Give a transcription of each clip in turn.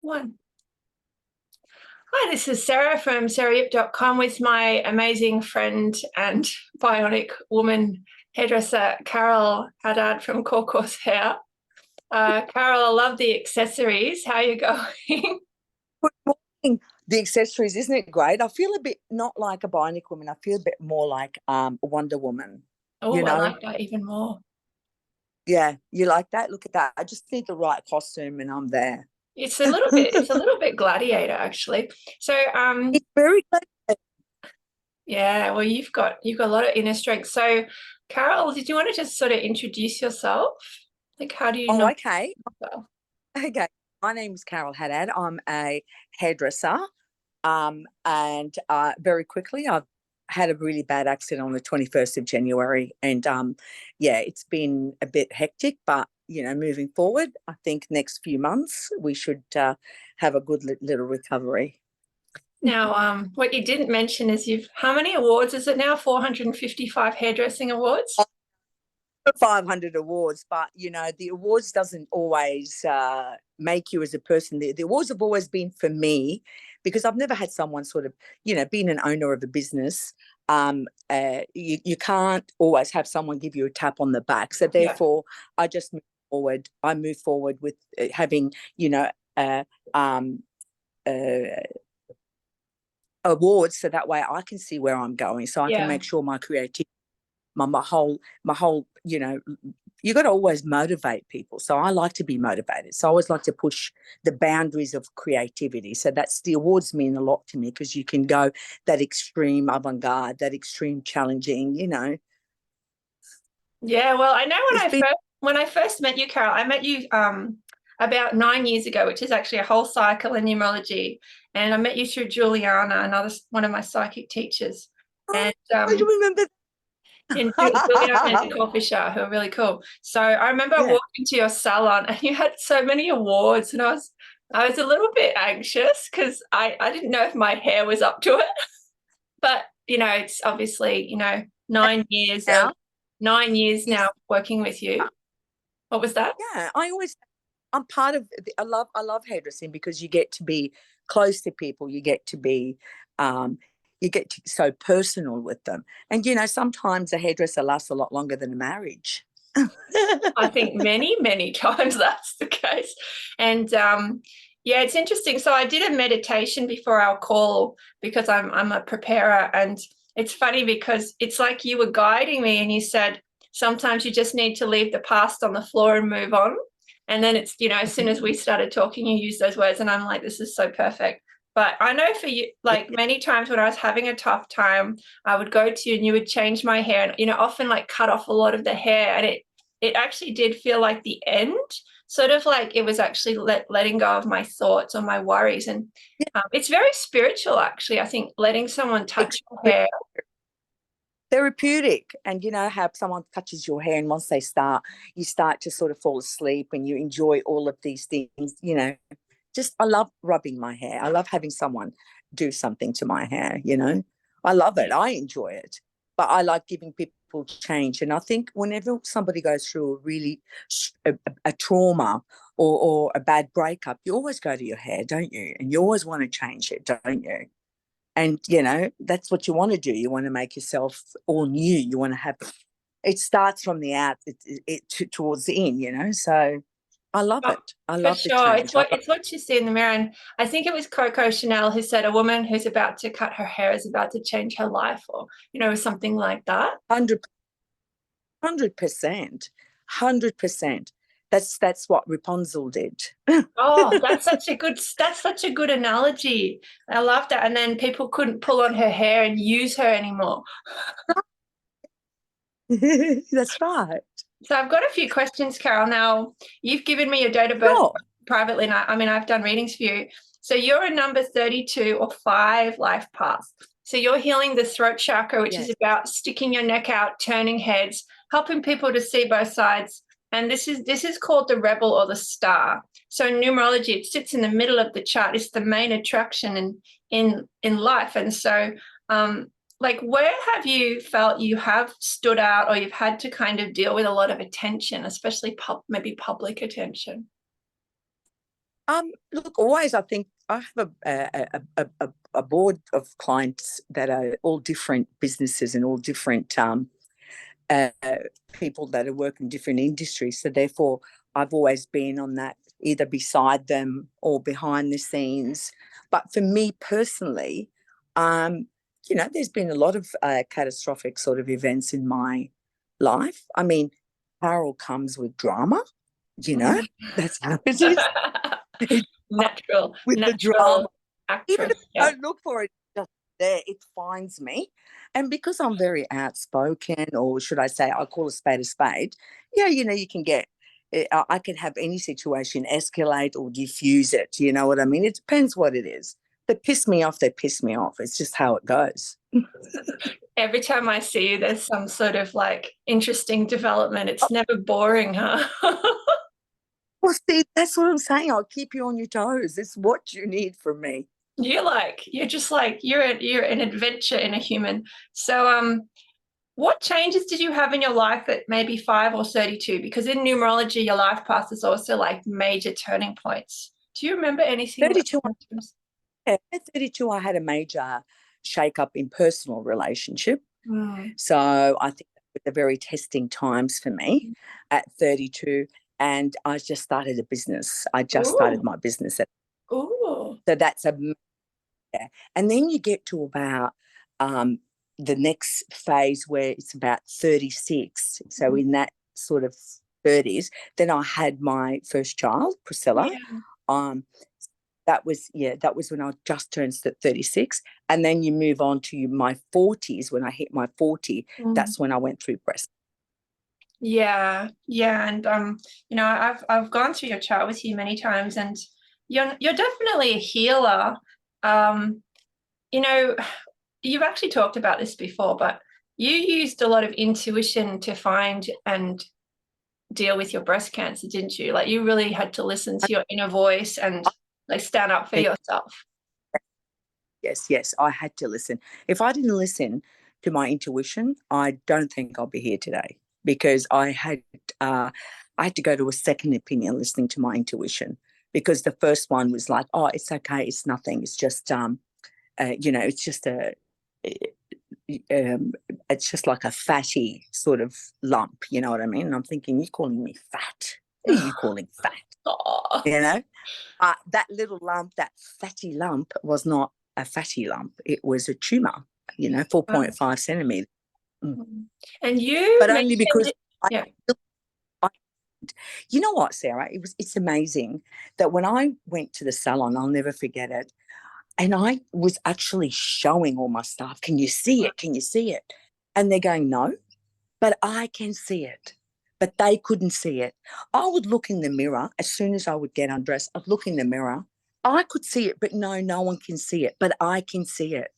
One. Hi, this is Sarah from sarayip.com with my amazing friend and bionic woman hairdresser Carole Haddad from Coco's Hair. Carole, I love the accessories. How are you going? Good morning. The accessories, isn't it great? I feel a bit not like a bionic woman. I feel a bit more like a Wonder Woman. Oh, I like that even more. Yeah, you like that? Look at that. I just need the right costume and I'm there. It's a little bit gladiator actually. So It's very good. yeah, well you've got a lot of inner strength. So Carole, did you want to just sort of introduce yourself? Like how do you know Okay. yourself? Okay. My name is Carole Haddad. I'm a hairdresser. And very quickly, I've had a really bad accident on the 21st of January. And yeah, it's been a bit hectic, but moving forward, I think next few months we should have a good little recovery. Now, what you didn't mention is how many awards is it now? 455 hairdressing awards? 500 awards, but the awards doesn't always make you as a person. The awards have always been for me, because I've never had someone sort of, being an owner of a business, you can't always have someone give you a tap on the back. So therefore, I just move forward. I move forward with having, awards, so that way I can see where I'm going, so I can make sure my creativity, my whole you got to always motivate people. So I like to be motivated, so I always like to push the boundaries of creativity. So that's, the awards mean a lot to me, because you can go that extreme avant-garde, that extreme challenging. Yeah, well, I know when I first met you, Carole, I met you about 9 years ago, which is actually a whole cycle in numerology, and I met you through Juliana, one of my psychic teachers. And I remember in Juliana and Coffee Shop, who are really cool. So I remember walking to your salon and you had so many awards, and I was a little bit anxious because I didn't know if my hair was up to it. But it's obviously 9 years now. 9 years now working with you. What was that? Yeah, I'm part of I love hairdressing, because you get to be close to people, you get to be so personal with them. And sometimes a hairdresser lasts a lot longer than a marriage. I think many times that's the case. And yeah, it's interesting. So I did a meditation before our call, because I'm a preparer, and it's funny because it's like you were guiding me and you said sometimes you just need to leave the past on the floor and move on. And then it's, as soon as we started talking, you used those words, and I'm like, this is so perfect. But I know for you, like many times when I was having a tough time, I would go to you and you would change my hair and, often like cut off a lot of the hair. And it actually did feel like the end, sort of like it was actually letting go of my thoughts or my worries. And it's very spiritual, actually. I think letting someone touch your hair. Therapeutic. And how someone touches your hair, and once you start to sort of fall asleep, and you enjoy all of these things. I love rubbing my hair. I love having someone do something to my hair. I love it. I enjoy it. But I like giving people change. And I think whenever somebody goes through a really a trauma or a bad breakup, you always go to your hair, don't you? And you always want to change it, don't you? And, that's what you want to do. You want to make yourself all new. You want to have, it starts from the out towards the in, so I love it. I love the change. It's what you see in the mirror. And I think it was Coco Chanel who said a woman who's about to cut her hair is about to change her life, or, something like that. 100%. 100%. That's what Rapunzel did. Oh, that's such a good analogy. I love that. And then people couldn't pull on her hair and use her anymore. That's right. So I've got a few questions, Carole. Now, you've given me your date of birth privately, and I've done readings for you. So you're a number 32 or 5 life paths. So you're healing the throat chakra, which is about sticking your neck out, turning heads, helping people to see both sides. And this is called the rebel or the star. So in numerology, it sits in the middle of the chart. It's the main attraction in life. And so like, where have you felt you have stood out, or you've had to kind of deal with a lot of attention, especially maybe public attention? Look, always I think I have a board of clients that are all different businesses and all different uh, people that are working in different industries. So therefore, I've always been on that, either beside them or behind the scenes. But for me personally, there's been a lot of catastrophic sort of events in my life. I mean, Carol comes with drama, that's how it is. With the drama. Natural Even if actress. I Yeah. don't look for it, just there, it finds me. And because I'm very outspoken, or should I say, I call a spade a spade, yeah, you can get, I can have any situation escalate or diffuse it. You know what I mean? It depends what it is. They piss me off, they piss me off. It's just how it goes. Every time I see you, there's some sort of like interesting development. It's never boring, huh? Well, see, that's what I'm saying. I'll keep you on your toes. It's what you need from me. You're just like you're an adventure in a human. So what changes did you have in your life at maybe 5 or 32? Because in numerology, your life path is also like major turning points. Do you remember anything? 32, at 32, I had a major shake-up in personal relationship. So I think that was a very testing times for me at 32. And I just started a business. I just started my business. Ooh. So that's yeah. And then you get to about the next phase where it's about 36. So in that sort of 30s, then I had my first child, Priscilla. Yeah. That was when I just turned 36. And then you move on to my 40s. When I hit my 40, that's when I went through breast. Yeah, and I've gone through your chart with you many times, and you're definitely a healer. You've actually talked about this before, but you used a lot of intuition to find and deal with your breast cancer, didn't you? Like you really had to listen to your inner voice and like stand up for yourself. Yes, I had to listen. If I didn't listen to my intuition, I don't think I'll be here today, because I had to go to a second opinion listening to my intuition, because the first one was like, oh, it's okay, it's nothing, it's just it's just it's just like a fatty sort of lump, you know what I mean? And I'm thinking, you're calling me fat? What are you calling fat? Oh. That little lump, that fatty lump, was not a fatty lump. It was a tumor, 4.5 centimeters. And you, but only because yeah. You know what, Sarah? It's amazing that when I went to the salon, I'll never forget it. And I was actually showing all my stuff. Can you see it? Can you see it? And they're going, no, but I can see it. But they couldn't see it. I would look in the mirror as soon as I would get undressed. I'd look in the mirror. I could see it, but no one can see it. But I can see it.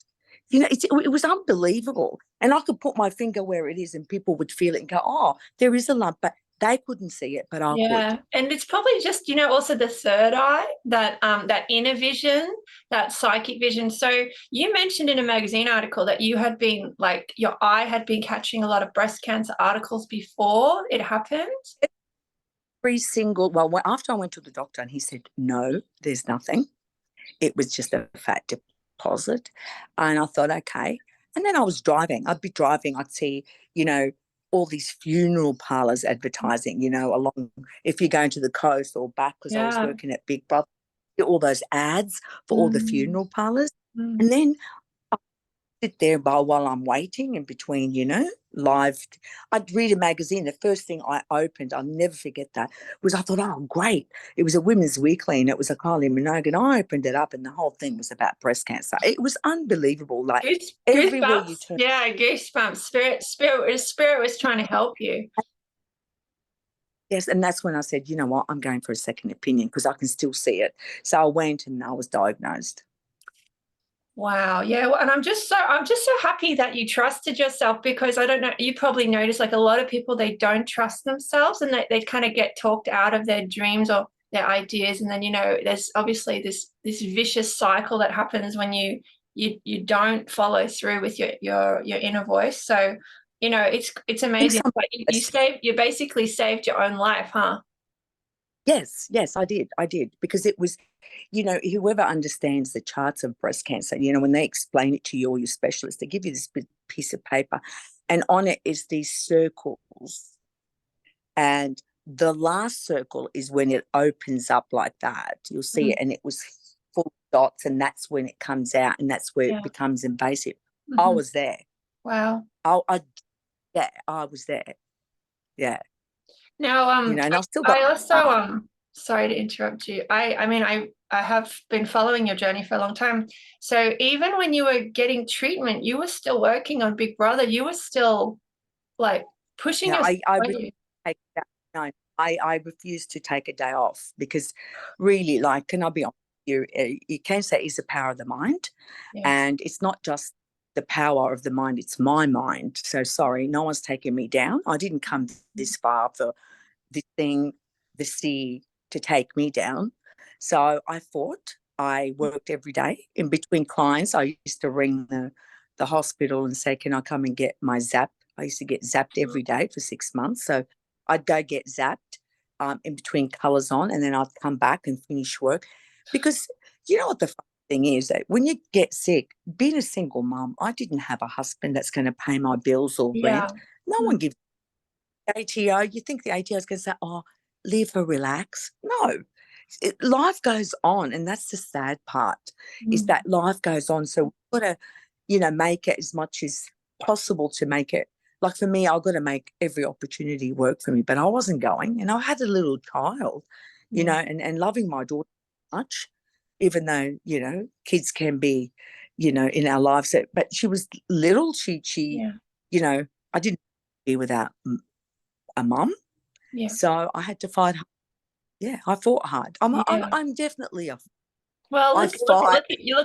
It was unbelievable. And I could put my finger where it is and people would feel it and go, oh, there is a lump. But they couldn't see it, but I could. And it's probably just, also the third eye, that inner vision, that psychic vision. So you mentioned in a magazine article that you had been like, your eye had been catching a lot of breast cancer articles before it happened. After I went to the doctor and he said, no, there's nothing. It was just a fat deposit. And I thought, okay. And then I was driving. I'd be driving. I'd see, all these funeral parlors advertising, along, if you're going to the coast or back, because I was working at Big Brother, all those ads for all the funeral parlors. And then I sit there while I'm waiting in between, live. I'd read a magazine. The first thing I opened, I'll never forget that, was I thought, oh, great. It was a Women's Weekly and it was a Kylie Minogue, and I opened it up and the whole thing was about breast cancer. It was unbelievable. Like everywhere you turn. Yeah, goosebumps. Spirit was trying to help you. Yes, and that's when I said, you know what, I'm going for a second opinion because I can still see it. So I went and I was diagnosed. Wow. Yeah. And I'm just so happy that you trusted yourself, because I don't know, you probably noticed like a lot of people, they don't trust themselves and they kind of get talked out of their dreams or their ideas. And then, there's obviously this vicious cycle that happens when you don't follow through with your inner voice. So, it's amazing. You basically saved your own life, huh? Yes, I did, because it was, whoever understands the charts of breast cancer, when they explain it to you or your specialist, they give you this piece of paper, and on it is these circles, and the last circle is when it opens up like that. You'll see it, and it was full of dots, and that's when it comes out, and that's where it becomes invasive. I was there. Wow. I was there. Yeah. Now, And I still got. I also, sorry to interrupt you. I mean, I have been following your journey for a long time. So even when you were getting treatment, you were still working on Big Brother. You were still like pushing yourself. I refused to take a day off, because really, like, can I be honest with you, cancer is the power of the mind, and it's not just the power of the mind, it's my mind. So sorry, no one's taking me down. I didn't come this far for this thing, the sea, to take me down. So I fought. I worked every day in between clients. I used to ring the hospital and say, can I come and get my zap? I used to get zapped every day for 6 months. So I'd go get zapped in between colours on, and then I'd come back and finish work. Because you know what the thing is, that when you get sick, being a single mum, I didn't have a husband that's going to pay my bills or rent. No one gives ATO. You think the ATO is going to say, oh, leave her, relax. No. Life goes on, and that's the sad part, is that life goes on. So we've got to, make it as much as possible to make it. Like for me, I've got to make every opportunity work for me, but I wasn't going, and I had a little child, and loving my daughter much, even though, kids can be, in our lives, but she was little. She I didn't be without a mum. So I had to fight hard. Yeah, I fought hard. I'm definitely a. Well, look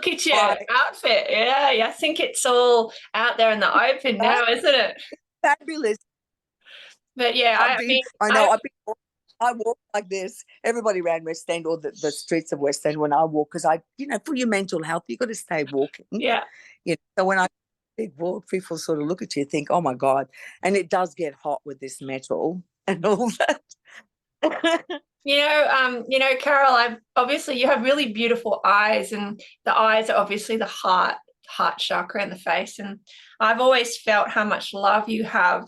at your outfit. Yeah, I think it's all out there in the open now, isn't it? Fabulous. But yeah, I walk like this. Everybody around West End, or the streets of West End, when I walk, because for your mental health, you've got to stay walking. Yeah. So when I walk, people sort of look at you and think, oh my God. And it does get hot with this metal and all that. Carole, obviously you have really beautiful eyes, and the eyes are obviously the heart chakra in the face. And I've always felt how much love you have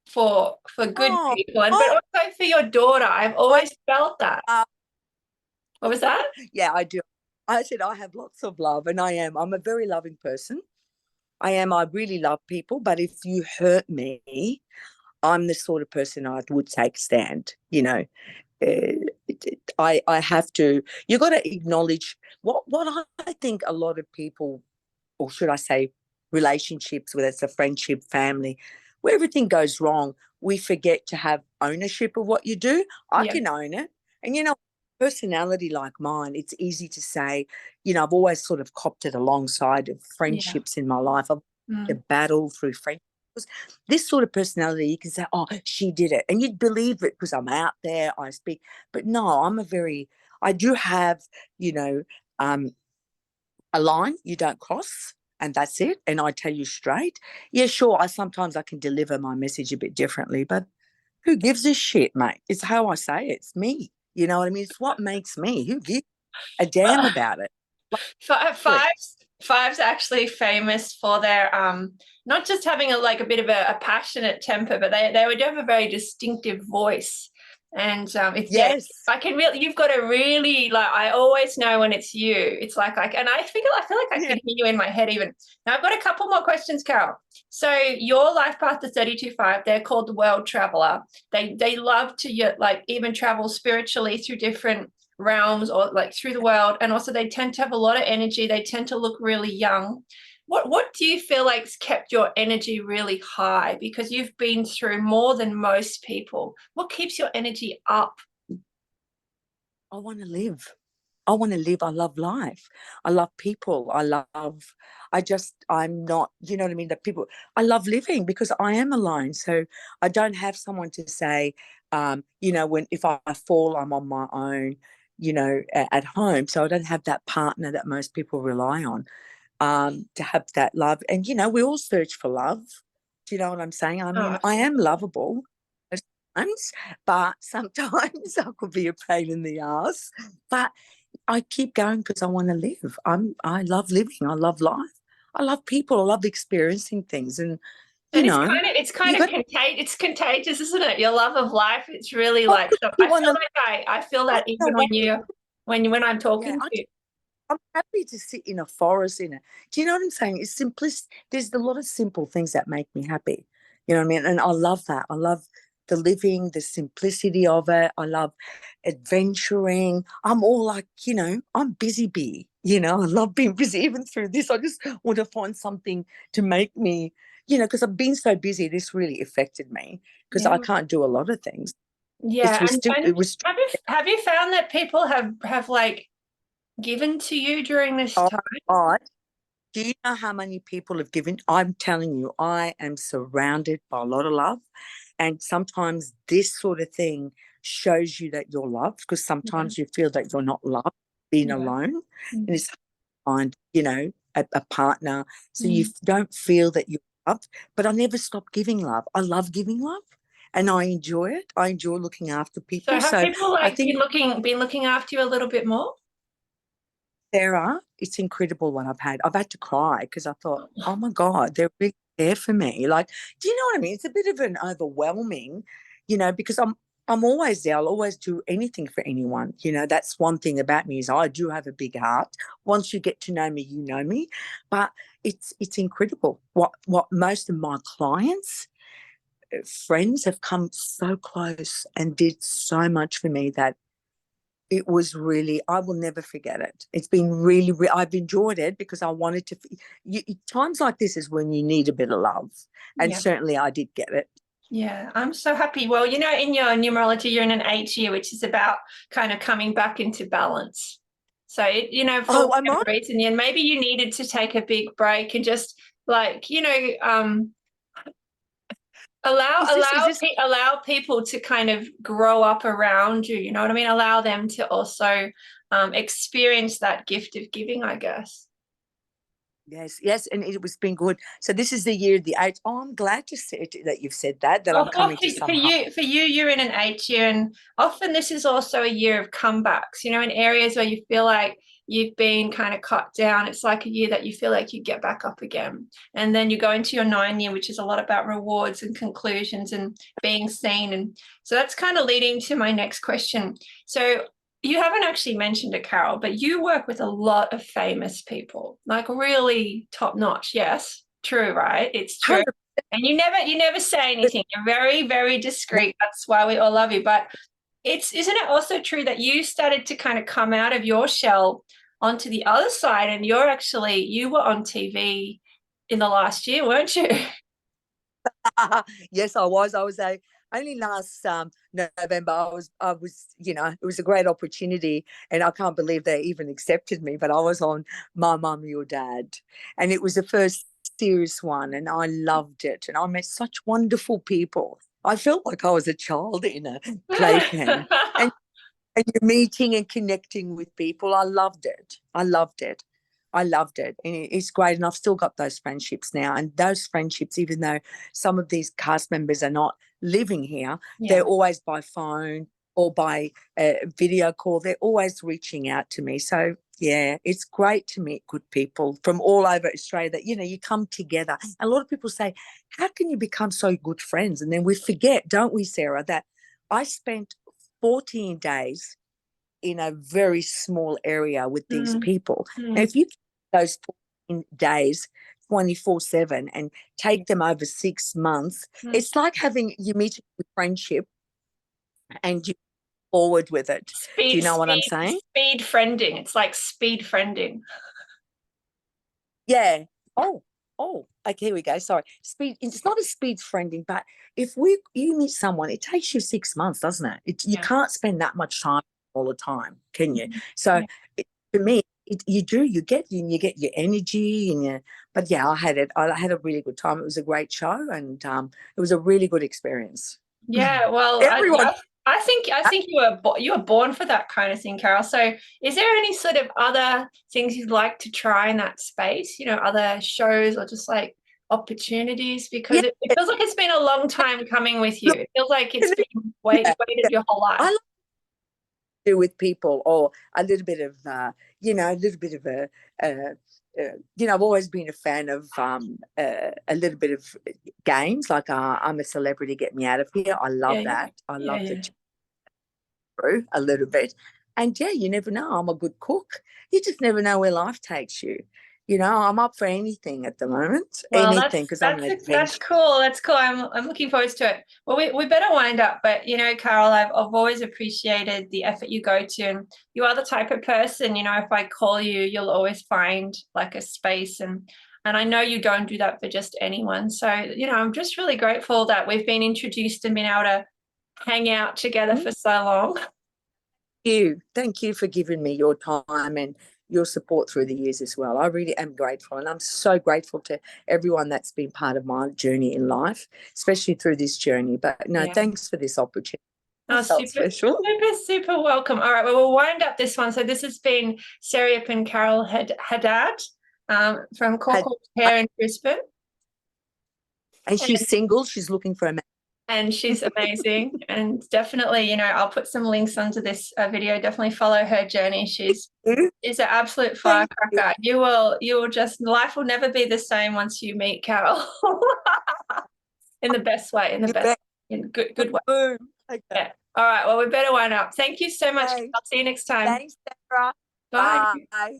for good people, but also for your daughter. I've always felt that. What was that? Yeah, I do. I said I have lots of love, and I'm a very loving person. I really love people, but if you hurt me, I'm the sort of person I would take a stand, I have to. You got to acknowledge what I think a lot of people, or should I say relationships, whether it's a friendship, family, where everything goes wrong, we forget to have ownership of what you do. I can own it. And personality like mine, it's easy to say, I've always sort of copped it alongside of friendships in my life. I've had to battle through friendships. This sort of personality, you can say, oh, she did it, and you'd believe it because I'm out there, I speak. But no, I do have, a line you don't cross, and that's it. And I tell you straight, yeah, sure, sometimes I can deliver my message a bit differently, but who gives a shit, mate? It's how I say it. It's me. You know what I mean? It's what makes me. Who gives a damn about it? Five's actually famous for their not just having a bit of a passionate temper, but they would have a very distinctive voice. And I can really, you've got to really, I always know when it's you. It's and I feel like I can hear you in my head even. Now I've got a couple more questions, Carole. So your life path is 32-5. They're called the world traveler. They love to even travel spiritually through different realms, or through the world, and also they tend to have a lot of energy. They tend to look really young. What do you feel like's kept your energy really high? Because you've been through more than most people. What keeps your energy up? I want to live. I love life. I love people. I'm not, you know what I mean? That people, I love living because I am alone. So I don't have someone to say, if I fall, I'm on my own, at home. So I don't have that partner that most people rely on. To have that love. And, we all search for love. Do you know what I'm saying? I mean, I am lovable. but sometimes I could be a pain in the ass. But I keep going because I want to live. I love living. I love life. I love people. I love experiencing things. And you And know, you got it's contagious, isn't it? Your love of life. It's really oh, like, so you I want feel to like I feel that know even what when I'm yeah, talking to you. I'm happy to sit in a forest in it. Do you know what I'm saying? It's simplest. There's a lot of simple things that make me happy. You know what I mean? And I love that. I love the living, the simplicity of it. I love adventuring. I'm all like, I'm busy bee. I love being busy. Even through this, I just want to find something to make me, because I've been so busy. This really affected me because I Yeah. can't do a lot of things. Yeah. It was Have you found that people have like given to you during this oh, time? God. Do you know how many people have given? I'm telling you, I am surrounded by a lot of love. And sometimes this sort of thing shows you that you're loved because Yeah. sometimes you feel that you're not loved being Yeah. alone. Mm. And it's hard to find, a partner. So you Mm. don't feel that you're loved. But I never stop giving love. I love giving love and I enjoy it. I enjoy looking after So people. have So people I like think been looking after you a little bit more? Sarah, it's incredible what I've had. I've had to cry because I thought, oh my God, they're really there for me. Like, do you know what I mean? It's a bit of an overwhelming, because I'm always there. I'll always do anything for anyone. That's one thing about me is I do have a big heart. Once you get to know me, you know me. But it's incredible what most of my clients, friends have come so close and did so much for me that it was really, I will never forget it. It's been really, I've enjoyed it because I wanted to, times like this is when you need a bit of love. And Yeah. certainly I did get it. Yeah, I'm so happy. Well, in your numerology, you're in an 8 year, which is about kind of coming back into balance. So, for Oh, am whatever I? reason, and maybe you needed to take a big break and just like, Is this, allow people to kind of grow up around you. You know what I mean? Allow them to also experience that gift of giving, I guess. yes, yes. And it was been good. So this is the year of the eight. Oh, I'm glad to see it, that you've said that I'm Well, coming to some height. for you, you're in an 8 year, and often this is also a year of comebacks. In areas where you feel like you've been kind of cut down, it's like a year that you feel like you get back up again. And then you go into your 9 year, which is a lot about rewards and conclusions and being seen. And so that's kind of leading to my next question. So you haven't actually mentioned it, Carole, but you work with a lot of famous people, like really top notch. Yes, true, right? It's true. 100%. And you never say anything. You're very, very discreet. That's why we all love you. But isn't it also true that you started to kind of come out of your shell onto the other side, and you were on TV in the last year, weren't you? Yes, I was. I was only last November. It was a great opportunity, and I can't believe they even accepted me. But I was on My Mum, Your Dad, and it was the first serious one, and I loved it. And I met such wonderful people. I felt like I was a child in a playpen, and you're meeting and connecting with people. I loved it. I loved it. I loved it. And it's great. And I've still got those friendships now. And those friendships, even though some of these cast members are not living here, they're Yeah. always by phone or by video call. They're always reaching out to me. So, yeah, it's great to meet good people from all over Australia that, you come together. A lot of people say, how can you become so good friends? And then we forget, don't we, Sarah, that I spent 14 days in a very small area with these Mm, people. Now, mm, if you those 14 days 24/7 and take them over 6 months, mm. it's like having you meet with friendship and you forward with it. Do you know what I'm saying? Speed friending. It's like speed friending. Yeah. Oh, okay, here we go. Sorry. Speed, it's not a speed friending, but if you meet someone, it takes you 6 months, doesn't it? You Yeah. can't spend that much time all the time, can you? So Yeah. for me, you get your energy and but yeah, I had a really good time. It was a great show, and it was a really good experience. Yeah, well, Everyone, I think you were born for that kind of thing, Carole. So, is there any sort of other things you'd like to try in that space? Other shows or just like opportunities? Because Yeah. it feels like it's been a long time coming with you. It feels like it's been waited your whole life. I like to do with people, or a little bit of, a little bit of I've always been a fan of a little bit of games, like I'm a celebrity, get me out of here. I love that. I love the through a little bit. And yeah, you never know. I'm a good cook. You just never know where life takes you. I'm up for anything at the moment. Well, anything, because I'm an adventurer. that's cool. That's cool. I'm looking forward to it. Well, we better wind up. But Carole, I've always appreciated the effort you go to, and you are the type of person. If I call you, you'll always find like a space, and I know you don't do that for just anyone. So I'm just really grateful that we've been introduced and been able to hang out together for so long. Thank you for giving me your time and your support through the years as well. I really am grateful, and I'm so grateful to everyone that's been part of my journey in life, especially through this journey. But thanks for this opportunity. Oh, super welcome. All right, well, we'll wind up this one. So this has been Seriap and Carole Haddad from Coco Hair in Brisbane. And she's single. She's looking for a man. And she's amazing. And definitely, I'll put some links under this video. Definitely follow her journey. She's an absolute firecracker. You will just, life will never be the same once you meet Carole. In the best way, in good way. Boom. Okay. Yeah. All right. Well, we better wind up. Thank you so much. I'll see you next time. Thanks, Sarah. Bye. Bye.